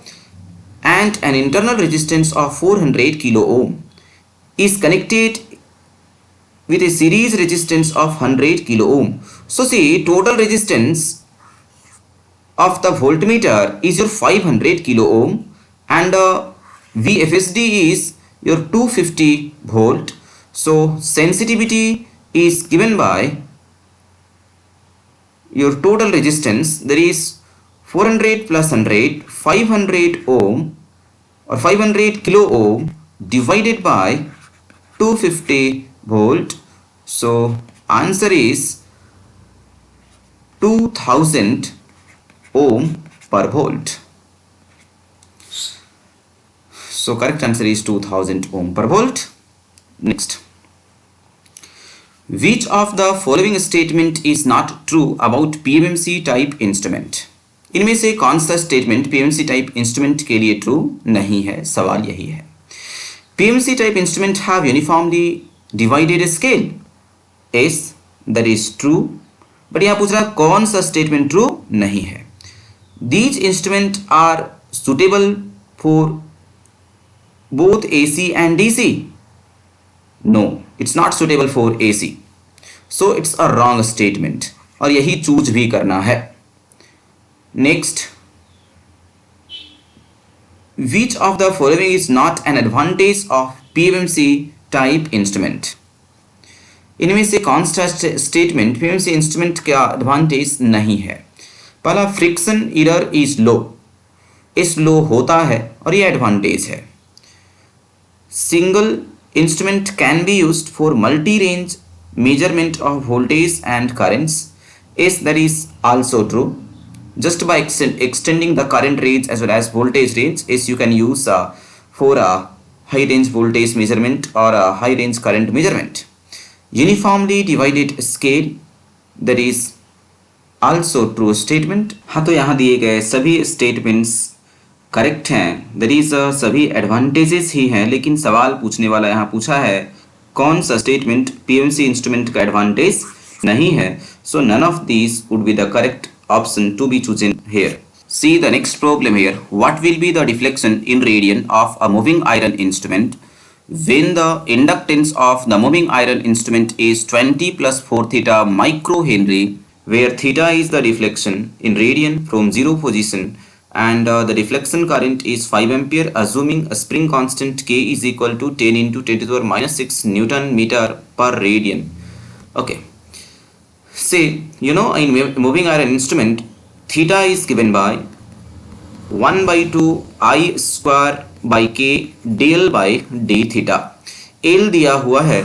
and an internal resistance of 400 kilo ohm is connected with a series resistance of 100 kilo ohm. So see, total resistance of the voltmeter is your 500 kilo ohm, and VFSD is your 250 volt. So sensitivity is given by your total resistance, that is 400 plus 100, 500 ohm or 500 kilo ohm divided by 250 volt. So answer is 2000 ohm per volt. So correct answer is 2000 ohm per volt. Next, which of the following statement is not true about PMMC type instrument? इनमें से कौन सा statement PMMC type instrument के लिए true नहीं है? सवाल यही है. PMMC type instrument have uniformly divided scale. Yes, that is true. But यहाँ पूछ रहा है कौन सा स्टेटमेंट ट्रू नहीं है. These instruments are suitable for both AC and DC. No, it's not suitable for AC. So it's a wrong statement, और यही चूज भी करना है. Next, which of the following is not an advantage of PMMC type instrument? इनमें से कौन सा statement PMMC instrument का एडवांटेज नहीं है? पहला, फ्रिक्शन एरर इज लो. इस लो होता है और ये एडवांटेज है. Single instrument can be used for multi-range measurement of voltage and currents. Yes, that is also true. Just by extending the current range as well as voltage range, yes, you can use for a high range voltage measurement or a high range current measurement. Uniformly divided scale, that is also true statement. हाँ, तो यहाँ दिए गए सभी statements correct हैं. That is सभी advantages ही हैं, लेकिन सवाल पूछने वाला यहाँ पूछा है कौन सा स्टेटमेंट PMMC इंस्ट्रूमेंट का एडवांटेज नहीं है. So none of these would be the correct option to be chosen here. See the next problem here. What will be the deflection in radian of a moving iron instrument when the inductance of the moving iron instrument is 20 plus 4 theta microhenry, where theta is the deflection in radian from zero position, and the deflection current is 5 ampere, assuming a spring constant K is equal to 10 into 10 to the power minus 6 Newton meter per radian. Okay. Say, in moving iron instrument, theta is given by 1 by 2 I square by K dl by d theta. L दिया हुआ है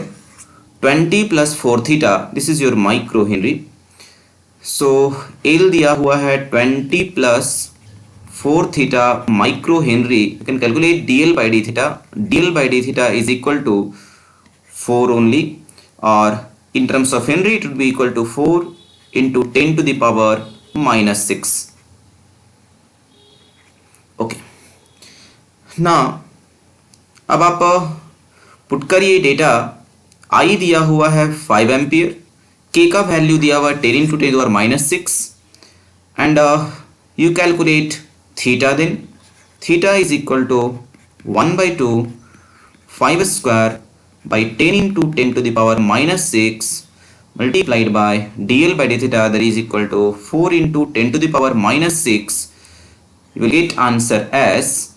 20 plus 4 theta, this is your micro Henry. So L दिया हुआ है 20 plus 4 theta micro Henry. You can calculate dl by d theta. dl by d theta is equal to 4 only, or in terms of Henry it would be equal to 4 into 10 to the power minus 6. Okay ना, अब आप put करिए data. आई दिया हुआ है 5 ampere, के का value दिया हुआ है 10 इंटू 10 और minus 6, and you calculate theta. Then theta is equal to 1 by 2 5 square by 10 into 10 to the power minus 6 multiplied by dl by d theta, that is equal to 4 into 10 to the power minus 6. You will get answer as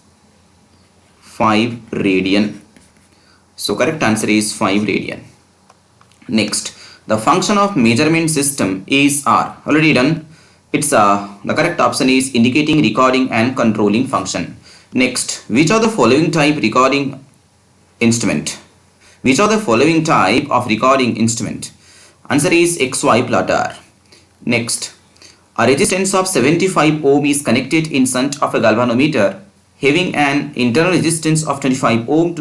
5 radian. So correct answer is 5 radian. Next, the function of measurement system is R. Already done. It's the correct option is indicating, recording and controlling function. Next, which are the following type recording instrument? Which are the following type of recording instrument? Answer is XY plotter. Next, a resistance of 75 ohm is connected in front of a galvanometer having an internal resistance of 25 ohm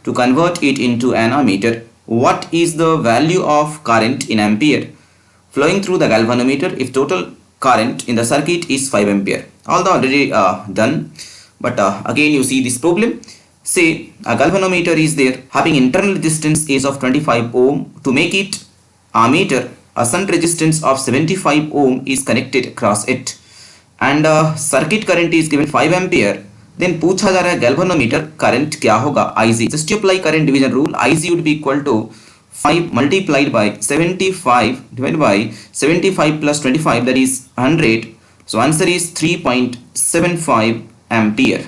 to convert it into an ammeter. What is the value of current in ampere flowing through the galvanometer if total current in the circuit is 5 ampere? All the already done, but again you see this problem. Say a galvanometer is there having internal resistance is of 25 ohm. To make it ammeter, a shunt resistance of 75 ohm is connected across it, and circuit current is given 5 ampere. Then पूछा जा रहा है galvanometer current क्या होगा, IC. Just to apply current division rule, IC would be equal to 5 multiplied by 75 divided by 75 plus 25, that is 100. So answer is 3.75 ampere.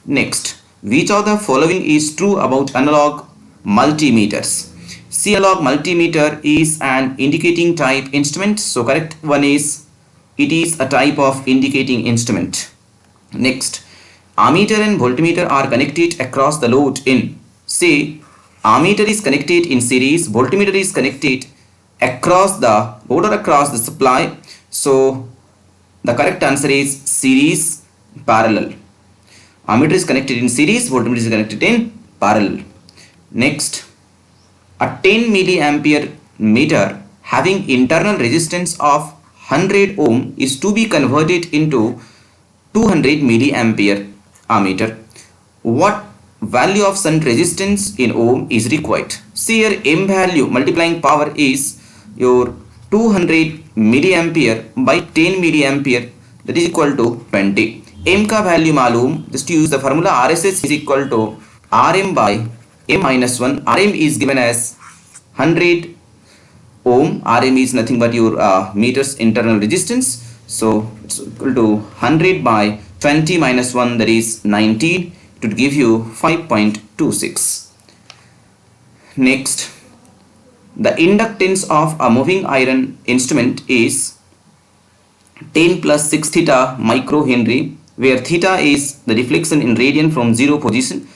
Next, which of the following is true about analog multimeters? See, analog multimeter is an indicating type instrument. So correct one is, it is a type of indicating instrument. Next, ammeter and voltmeter are connected across the load in. Say ammeter is connected in series, voltmeter is connected across the load or across the supply. So the correct answer is series parallel. Ammeter is connected in series, voltmeter is connected in parallel. Next, a 10 milliampere meter having internal resistance of 100 ohm is to be converted into 200 milliampere ammeter. What value of shunt resistance in ohm is required? See here, M value multiplying power is your 200 milliampere by 10 milliampere, that is equal to 20. M का value मालूम, just to use the formula RSS is equal to RM by M minus 1. RM is given as 100 ohm. RM is nothing but your meters internal resistance. So it's equal to 100 by 20 minus 1, that is 19. It would give you 5.26. Next, the inductance of a moving iron instrument is 10 plus 6 theta microhenry, where theta is the deflection in radian from zero position,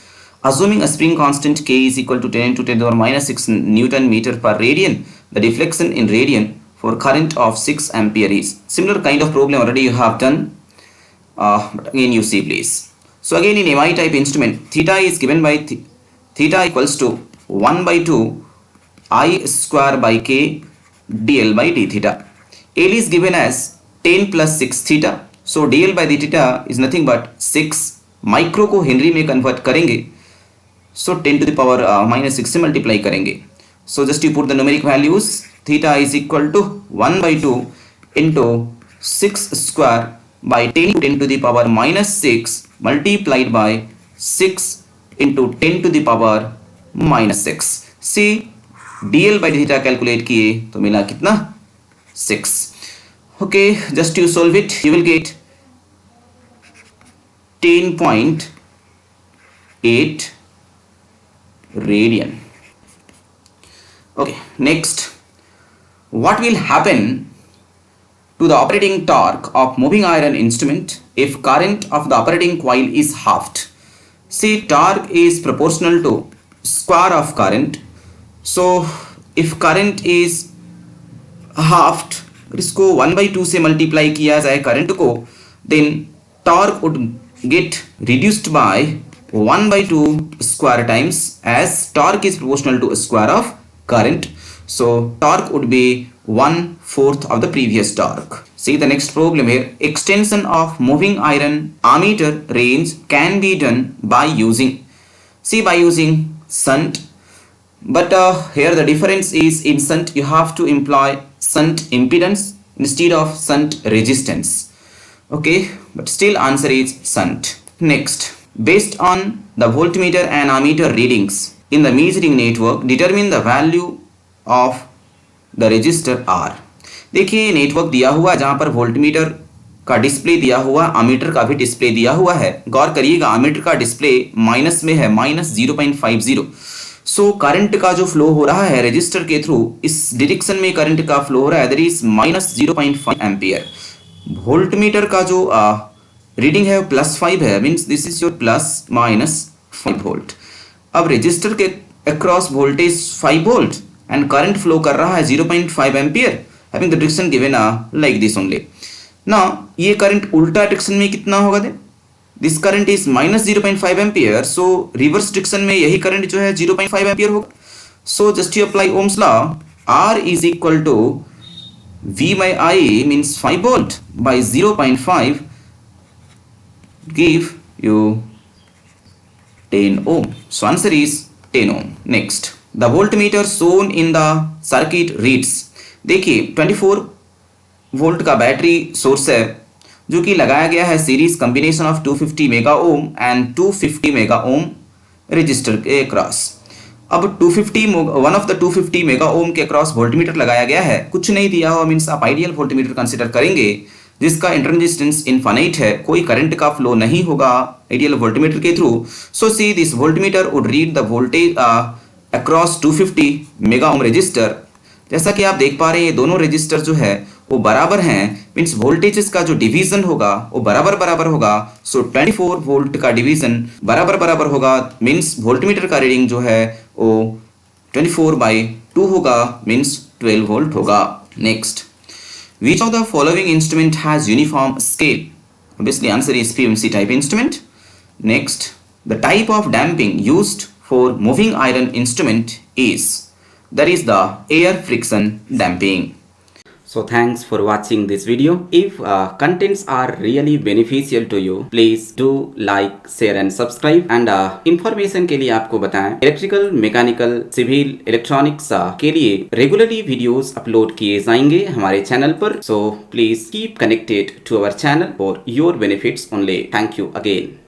assuming a spring constant K is equal to 10 into 10 to the power minus 6 Newton meter per radian. The deflection in radian for current of 6 ampere is. Similar kind of problem already you have done, but again you see please. So again in MI type instrument, theta is given by theta equals to 1 by 2 I square by K dl by d theta. L is given as 10 plus 6 theta. So dl by d theta is nothing but 6. Micro को Henry में convert करेंगे, सो 10 to the power minus 6 से multiply करेंगे. So just you put the numeric values. Theta is equal to 1 by 2 into 6 square by 10 to 10 to the power minus 6 multiplied by 6 into 10 to the power minus 6. See, dl by theta calculate किए तो मिला कितना 6. Okay, just you solve it, you will get 10.8 radian. Okay, next, what will happen to the operating torque of moving iron instrument if current of the operating coil is halved? See, torque is proportional to square of current. So if current is halved, इसको 1/2 से multiply किया जाए current को, then torque would get reduced by 1/2 square times, as torque is proportional to square of current. So torque would be 1/4 of the previous torque. See the next problem here. Extension of moving iron ammeter range can be done by using shunt. But here the difference is, in shunt you have to employ shunt impedance instead of shunt resistance. Okay, but still answer is shunt. Next, based on the voltmeter and ammeter readings in the measuring network, determine the value of the resistor R. देखिए network दिया हुआ जहां पर voltmeter का display दिया हुआ, ammeter का भी डिस्प्ले दिया हुआ है. गौर करिएगा, अमीटर का डिस्प्ले माइनस में है, -0.50. सो करंट का जो फ्लो हो रहा है रजिस्टर के थ्रू, इस डायरेक्शन में करंट का फ्लो हो रहा है, दैट इज -0.5 एम्पियर. वोल्टमीटर का जो रीडिंग है वो +5 है, means this is your ±5 volt. अब रजिस्टर के across voltage 5 volt and current flow कर रहा है 0.5 ampere, having the direction given like this only. Now ये करंट उल्टा डायरेक्शन में कितना होगा? They this current is -0.5 ampere, so reverse direction में यही करंट जो है 0.5 एम्पियर होगा. So just you apply Ohm's law, R is equal to V by I means 5 volt by 0.5 give you 10 ohm. So answer is 10 ohm. Next, the voltmeter shown in the circuit reads. देखिए 24 volt का battery source है जो कि लगाया गया है series combination of 250 mega ohm and 250 mega ohm resistor के across. अब 1 ऑफ द 250 मेगा ओम के अक्रॉस वोल्टमीटर लगाया गया है. कुछ नहीं दिया हुआ, मीन्स आप आइडियल वोल्टमीटर कंसिडर करेंगे जिसका इंटरनल रेजिस्टेंस इनफाइनाइट है, कोई करंट का फ्लो नहीं होगा आइडियल वोल्टमीटर के through. So see this voltmeter would read the voltage across 250 mega ohm resistor. जैसा कि आप देख पा रहे हैं, ये दोनों रजिस्टर जो है वो बराबर हैं, मीन्स वोल्टेजेस का जो डिवीजन होगा वो बराबर होगा. सो 24 वोल्ट का डिवीजन बराबर होगा, मीन्स वोल्टमीटर का रीडिंग जो है वो 24/2 होगा, मीन्स 12 वोल्ट होगा. Next, which of the following instrument has uniform scale? Obviously answer is PMC type instrument. Next, the type of damping used for moving iron instrument is, that is the air friction damping. So thanks for watching this video. If contents are really beneficial to you, please do like, share and subscribe. And information के लिए आपको बताएं, electrical, mechanical, civil, electronics के लिए regularly videos upload किए जाएंगे हमारे channel पर. So please keep connected to our channel for your benefits only. Thank you again.